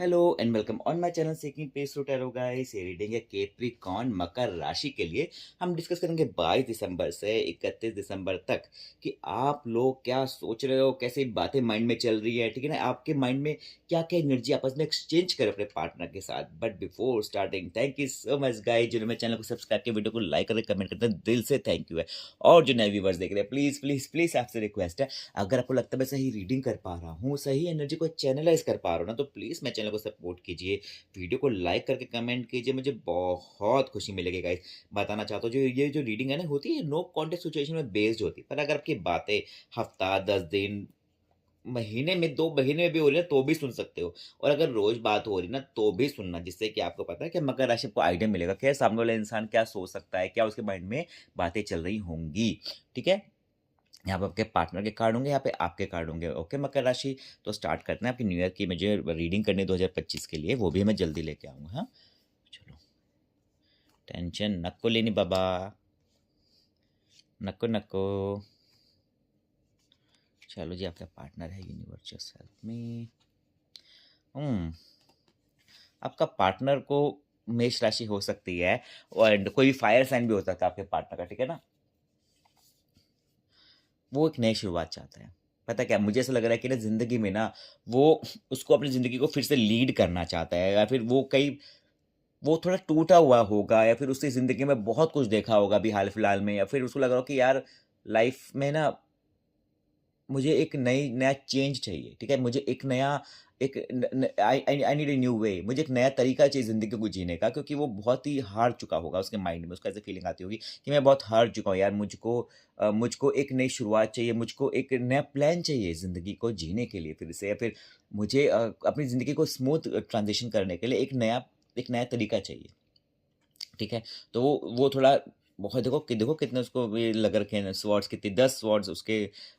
Hello and welcome on my channel seeking peace through tarot guys. ये reading है Capricorn मकर राशि के लिए। हम डिस्कस करेंगे 22 दिसंबर से 31 दिसंबर तक कि आप लोग क्या सोच रहे हो, कैसी बातें माइंड में चल रही है, ठीक है ना। आपके माइंड में क्या क्या एनर्जी आपस में एक्सचेंज करें अपने पार्टनर के साथ। But before starting thank you so much guys, जिन्होंने मेरे चैनल को सब्सक्राइब किया, वीडियो को लाइक करके कमेंट करते हैं, दिल से थैंक यू है। और जो नए व्यूवर्स देख रहे हैं, प्लीज प्लीज प्लीज आपसे रिक्वेस्ट है, अगर आपको लगता है मैं सही रीडिंग कर पा रहा हूँ, सही एनर्जी को चैनलाइज कर पा रहा हूँ ना, तो प्लीज़ मेरे चैनल को सपोर्ट कीजिए, वीडियो को लाइक करके कमेंट कीजिए, मुझे बहुत खुशी मिलेगी गाइस। बताना चाहता हूँ, जो ये जो रीडिंग है ना होती है, नो कॉन्टेक्स्ट सिचुएशन में बेस्ड होती है, पर अगर आपकी बातें हफ्ता 10 दिन महीने में 2 महीने में भी हो रही है तो भी सुन सकते हो। और अगर रोज बात हो रही ना तो भी सुनना, जिससे कि आपको पता है कि मकर राशि को आइडिया मिलेगा कि सामने वाला इंसान क्या सोच सकता है, क्या उसके माइंड में बातें चल रही होंगी। ठीक है, यहाँ पे आपके पार्टनर के कार्ड होंगे, यहाँ पे आपके कार्ड होंगे। ओके मकर राशि, तो स्टार्ट करते हैं। आपकी न्यू ईयर की मुझे रीडिंग करनी है 2025 के लिए, वो भी मैं जल्दी लेके आऊँगा। हाँ चलो, टेंशन नको लेनी बाबा, नको नको। चलो जी, आपका पार्टनर है, यूनिवर्स जस्ट हेल्प मी। हम्म आपका पार्टनर को मेष राशि हो सकती है, और कोई फायर साइन भी हो सकता है आपके पार्टनर का, ठीक है ना। वो एक नई शुरुआत चाहता है। पता क्या, मुझे ऐसा लग रहा है कि ना ज़िंदगी में ना वो उसको अपनी ज़िंदगी को फिर से लीड करना चाहता है, या फिर वो थोड़ा टूटा हुआ होगा, या फिर उसकी ज़िंदगी में बहुत कुछ देखा होगा अभी हाल-फिलहाल में, या फिर उसको लग रहा हो कि यार लाइफ़ में ना मुझे एक नया चेंज चाहिए, ठीक है? मुझे एक नया एक न न I need a new way, मुझे एक नया तरीका चाहिए ज़िंदगी को जीने का, क्योंकि वो बहुत ही हार चुका होगा उसके माइंड में, उसको ऐसी फीलिंग आती होगी कि मैं बहुत हार चुका हूँ यार, मुझको एक नई शुरुआत चाहिए, मुझको एक नया प्लान चाहिए ज़िंदगी को जीने के लिए फिर से, या फिर मुझे अपनी ज़िंदगी को स्मूथ ट्रांज़िशन करने के लिए एक नया तरीका चाहिए। ठीक है? तो वो थोड़ा बहुत, देखो कितने उसको ये लग रखे हैं स्वॉर्ड्स, कितने 10 स्वॉर्ड्स उसके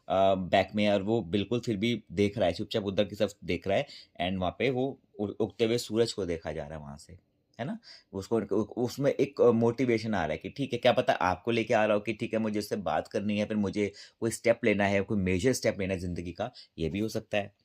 बैक में है, और वो बिल्कुल फिर भी देख रहा है, चुपचाप उधर की तरफ देख रहा है। एंड वहाँ पे वो उगते हुए सूरज को देखा जा रहा है वहाँ से, है ना? उसको उसमें एक मोटिवेशन आ रहा है कि ठीक है, क्या पता आपको लेके आ रहा हो कि ठीक है, मुझे उससे बात करनी है, फिर मुझे कोई स्टेप लेना है, कोई मेजर स्टेप लेना है ज़िंदगी का, ये भी हो सकता है।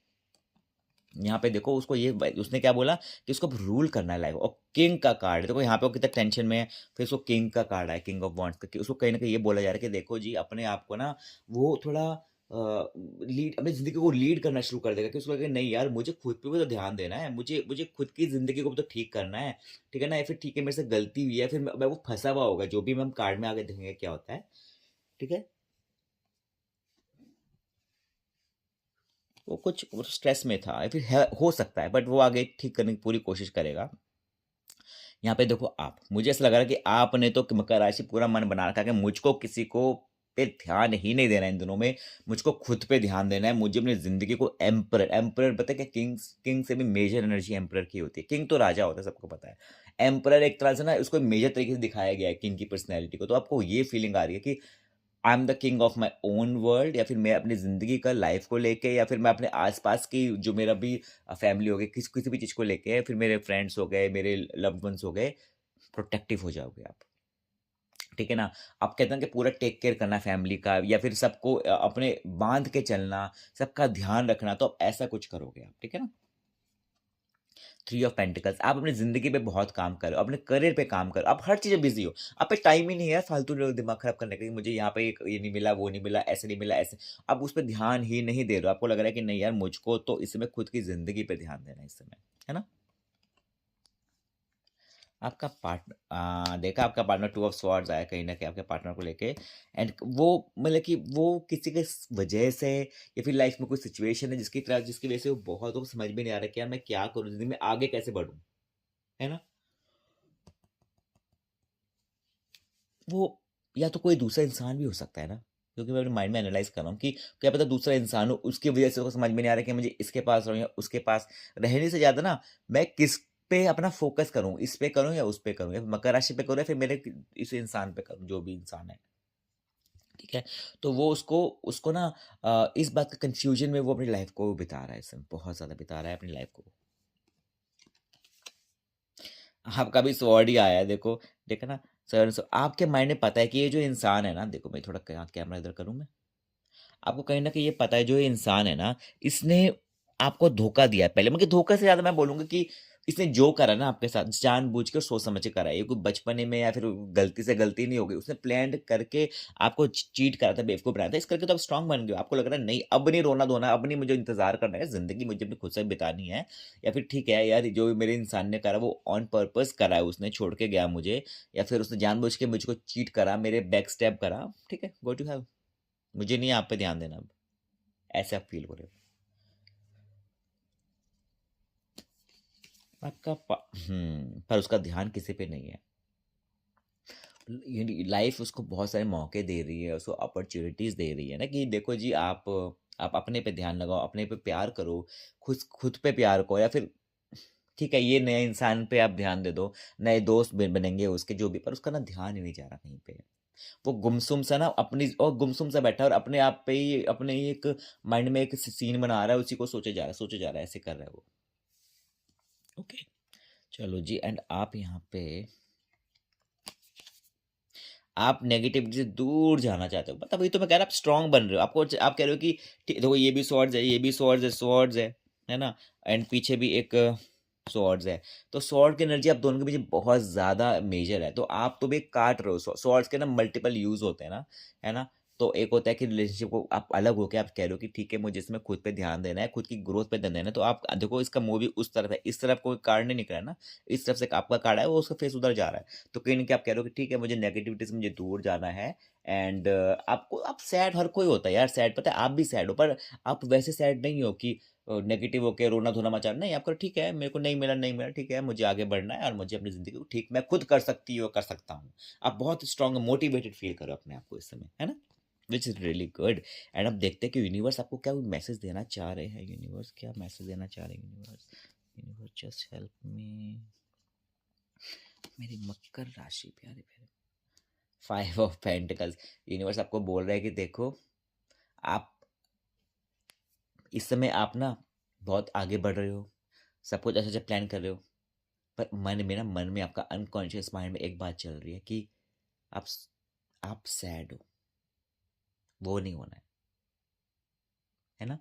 यहाँ पे देखो, उसको ये उसने क्या बोला कि उसको अब रूल करना है लाइफ, और किंग का कार्ड है। देखो यहाँ पे वो कितना टेंशन में है, फिर उसको किंग का कार्ड है, किंग ऑफ वॉन्ड्स का, कि उसको कहीं न कहीं ये बोला जा रहा है कि देखो जी, अपने आप को ना वो थोड़ा लीड अपनी ज़िंदगी को लीड करना शुरू कर देगा, कि उसको लगेगा नहीं यार, मुझे खुद पे भी तो ध्यान देना है, मुझे खुद की ज़िंदगी को भी तो ठीक करना है, ठीक है ना? या फिर ठीक है, मेरे से गलती हुई है, फिर मैं वो फँसा हुआ होगा, जो भी हम कार्ड में आगे देखेंगे क्या होता है, ठीक है? वो कुछ वो स्ट्रेस में था, या फिर है हो सकता है, बट वो आगे ठीक करने की पूरी कोशिश करेगा। यहाँ पे देखो, आप मुझे ऐसा लग रहा है कि आपने तो मकर राशि पूरा मन बना रखा है कि मुझको किसी को पे ध्यान ही नहीं देना है इन दिनों में, मुझको खुद पे ध्यान देना है, मुझे अपनी ज़िंदगी को एम्परर एम्परर पता है क्या, किंग से भी मेजर एनर्जी एम्परर की होती है। किंग तो राजा होता है, सबको पता है। एम्परर एक तरह से ना उसको मेजर तरीके से दिखाया गया है किंग की पर्सनैलिटी को, तो आपको ये फीलिंग आ रही है कि I am the king of my own world, या फिर मैं अपनी ज़िंदगी का लाइफ को लेके, या फिर मैं अपने आसपास की जो मेरा भी फैमिली हो गई, किसी भी चीज़ को लेके, या फिर मेरे फ्रेंड्स हो गए, मेरे लव्ड वंस हो गए, प्रोटेक्टिव हो जाओगे आप। ठीक है ना? आप कहते हैं कि पूरा टेक केयर करना फैमिली का, या फिर सबको अपने बाँध के चलना, सबका ध्यान रखना, तो आप ऐसा कुछ करोगे आप, ठीक है ना? थ्री ऑफ पेंटिकल्स, आप अपनी ज़िंदगी पे बहुत काम कर रहे हो, अपने करियर पे काम कर रहे हो, आप हर चीज़ में बिज़ी हो। आप पे टाइम ही नहीं है फालतू जो दिमाग खराब करने के लिए, मुझे यहाँ पे ये नहीं मिला, वो नहीं मिला, ऐसे नहीं मिला, ऐसे। आप उस पे ध्यान ही नहीं दे रहे हो। आपको लग रहा है कि नहीं यार, मुझको तो इस समय खुद की ज़िंदगी पे ध्यान देना है इस समय, है ना? आपका देखा, आपका पार्टनर टू ऑफ स्वॉर्ड्स आया कहीं न कहीं आपके पार्टनर को लेके। एंड वो मतलब कि वो किसी के वजह से, या फिर लाइफ में कोई सिचुएशन है जिसकी वजह से वो बहुत को समझ में नहीं आ रहा है कि यार मैं क्या करूँ ज़िंदगी में, आगे कैसे बढ़ूँ, है ना? वो या तो कोई दूसरा इंसान भी हो सकता है ना, क्योंकि मैं अपने माइंड में एनालाइज़ कर रहा हूँ कि क्या पता दूसरा इंसान हो, उसकी वजह से उसको समझ में नहीं आ रहा है कि मुझे इसके पास रहूँ या उसके पास। रहने से ज़्यादा ना, मैं किस पे अपना फ़ोकस करूँ, इस पे करूँ या उस पे करूँ, या मकर राशि पे करूँ, या फिर मेरे इस इंसान पे करूँ, जो भी इंसान है, ठीक है? तो वो उसको उसको ना इस बात का कन्फ्यूज़न में वो अपनी लाइफ़ को बिता रहा है, इस समय बहुत ज़्यादा बिता रहा है अपनी लाइफ़ को। आपका भी स्वॉर्ड ही आया है, देखो, देखा ना? सर आपके माइंड में पता है कि ये जो इंसान है ना, देखो मैं थोड़ा कैमरा इधर करूँ मैं? आपको कहीं न कहीं ये पता है, जो ये इंसान है ना, इसने आपको धोखा दिया है पहले, मतलब धोखा से ज़्यादा मैं बोलूँगा कि इसने जो करा ना आपके साथ जानबूझ के और सोच समझ के करा है। ये कोई बचपने में या फिर गलती से गलती नहीं हो गई। उसने प्लान करके आपको चीट करा था, बेवकूफ़ बनाया था। इस करके तो आप स्ट्रांग बन गए हो। आपको लग रहा है नहीं अब नहीं रोना-धोना, अब नहीं मुझे इंतज़ार करना है, ज़िंदगी मुझे अपनी खुद से बितानी है। या फिर ठीक है यार जो मेरे इंसान ने करा वो ऑन पर्पज़ करा है उसने, छोड़ के गया मुझे या फिर उसने जानबूझ के मुझको चीट करा, मेरे बैक स्टैब करा, ठीक है, गो टू हेल। मुझे नहीं आप पे ध्यान देना अब। ऐसे आप फ़ील हो रहे हो। आपका पर उसका ध्यान किसी पे नहीं है। लाइफ उसको बहुत सारे मौके दे रही है, उसको अपॉर्चुनिटीज़ दे रही है ना कि देखो जी आप अपने पे ध्यान लगाओ, अपने पे प्यार करो, खुद खुद पे प्यार करो या फिर ठीक है ये नए इंसान पे आप ध्यान दे दो, नए दोस्त बनेंगे उसके जो भी, पर उसका ना ध्यान ही नहीं जा रहा कहीं पे। वो गुमसुम सा ना अपनी और गुमसुम सा बैठा है और अपने आप पे ही अपने ही एक माइंड में एक सीन बना रहा है, उसी को सोचे जा रहा है, ऐसे कर रहा है वो। ओके, चलो जी। एंड आप यहाँ पे आप नेगेटिविटी से दूर जाना चाहते हो, मतलब वही तो मैं कह रहा, आप स्ट्रांग बन रहे हो। आपको आप कह रहे हो कि देखो ये भी स्वॉर्ड्स है, ये भी स्वॉर्ड्स है, स्वॉर्ड्स है ना, एंड पीछे भी एक स्वॉर्ड्स है। तो स्वॉर्ड की एनर्जी आप दोनों के पीछे बहुत ज़्यादा मेजर है, तो आप तो भी काट रहे हो। स्वॉर्ड्स के ना मल्टीपल यूज़ होते हैं ना, है ना। तो एक होता है कि रिलेशनशिप को आप अलग होके आप कह रहे हो कि ठीक है मुझे इसमें खुद पे ध्यान देना है, खुद की ग्रोथ पे ध्यान देना है, तो आप देखो इसका मुंह भी उस तरफ है, इस तरफ कोई कार्ड नहीं निकला है ना, इस तरफ से आपका कार्ड है वो उसका फेस उधर जा रहा है। तो कहीं ना कहीं आप कह रहे हो कि ठीक है मुझे नेगेटिविटी से मुझे दूर जाना है। एंड आपको आप सैड, हर कोई होता है यार सैड, पता है आप भी सैड हो, पर आप वैसे सैड नहीं हो कि नेगेटिव होके रोना धोना मचाना, नहीं। आपको ठीक है मेरे को नहीं मिला नहीं मिला, ठीक है मुझे आगे बढ़ना है और मुझे अपनी ज़िंदगी को ठीक मैं खुद कर सकती हूँ कर सकता हूँ। आप बहुत स्ट्रांग मोटिवेटेड फील करो अपने आप को इस समय, है ना, which is really good. And अब देखते हैं कि यूनिवर्स आपको क्या मैसेज देना चाह रहे हैं। यूनिवर्स क्या मैसेज देना चाह रहे हैं? Universe, universe just help me. मेरी मकर राशि प्यारे प्यारे, 5 ऑफ पेंटिकल्स। यूनिवर्स आपको बोल रहा है कि देखो आप इस समय आप ना बहुत आगे बढ़ रहे हो, सब कुछ अच्छा अच्छा प्लान कर रहे हो, पर मन में आपका अनकॉन्शियस माइंड में एक बात चल रही है कि आप आप सैड हो, वो नहीं होना है ना।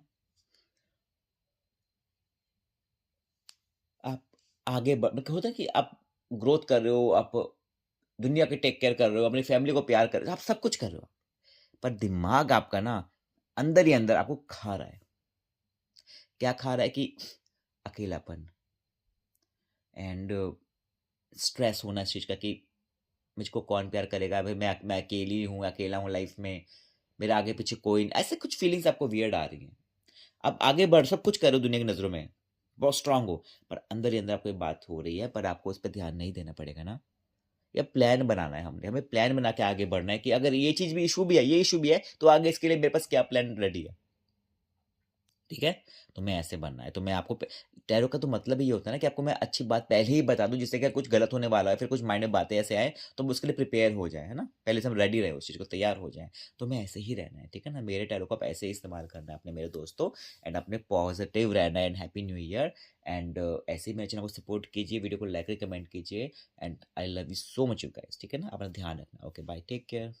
आप आगे बढ़ मतलब होता है कि आप ग्रोथ कर रहे हो, आप दुनिया के टेक केयर कर रहे हो, अपनी फैमिली को प्यार कर रहे हो, आप सब कुछ कर रहे हो, पर दिमाग आपका ना अंदर ही अंदर आपको खा रहा है। क्या खा रहा है कि अकेलापन एंड स्ट्रेस होना इस चीज़ का कि मुझको कौन प्यार करेगा भाई, मैं अकेली हूँ, अकेला हूँ लाइफ में, मेरे आगे पीछे कोई नहीं, ऐसे कुछ फीलिंग्स आपको वियर्ड आ रही हैं। आप आगे बढ़ सब कुछ करो दुनिया की नज़रों में, बहुत स्ट्रांग हो, पर अंदर ही अंदर आपको एक बात हो रही है, पर आपको उस पर ध्यान नहीं देना पड़ेगा ना। या प्लान बनाना है, हमने हमें प्लान बना के आगे बढ़ना है कि अगर ये चीज़ भी इशू भी है, ये इशू भी है, तो आगे इसके लिए मेरे पास क्या प्लान रेडी है, ठीक है। तो मैं ऐसे बनना है, तो मैं आपको टैरो का तो मतलब ही ये होता है ना कि आपको मैं अच्छी बात पहले ही बता दूं, जिससे कि कुछ गलत होने वाला है फिर कुछ माइंड में बातें ऐसे आए तो हम उसके लिए प्रिपेयर हो जाए, है ना, पहले से हम रेडी रहे उस चीज़ को, तैयार हो जाए। तो मैं ऐसे ही रहना है, ठीक है ना, मेरे टैरो को आप ऐसे ही इस्तेमाल करना है अपने मेरे दोस्तों। एंड अपने पॉजिटिव रहना है and happy new year. And ऐसे ही मेरे चैनल को सपोर्ट कीजिए, वीडियो को लाइक कमेंट कीजिए। And I love you so much you guys, ठीक है ना, अपना ध्यान रखना। Okay bye, take care.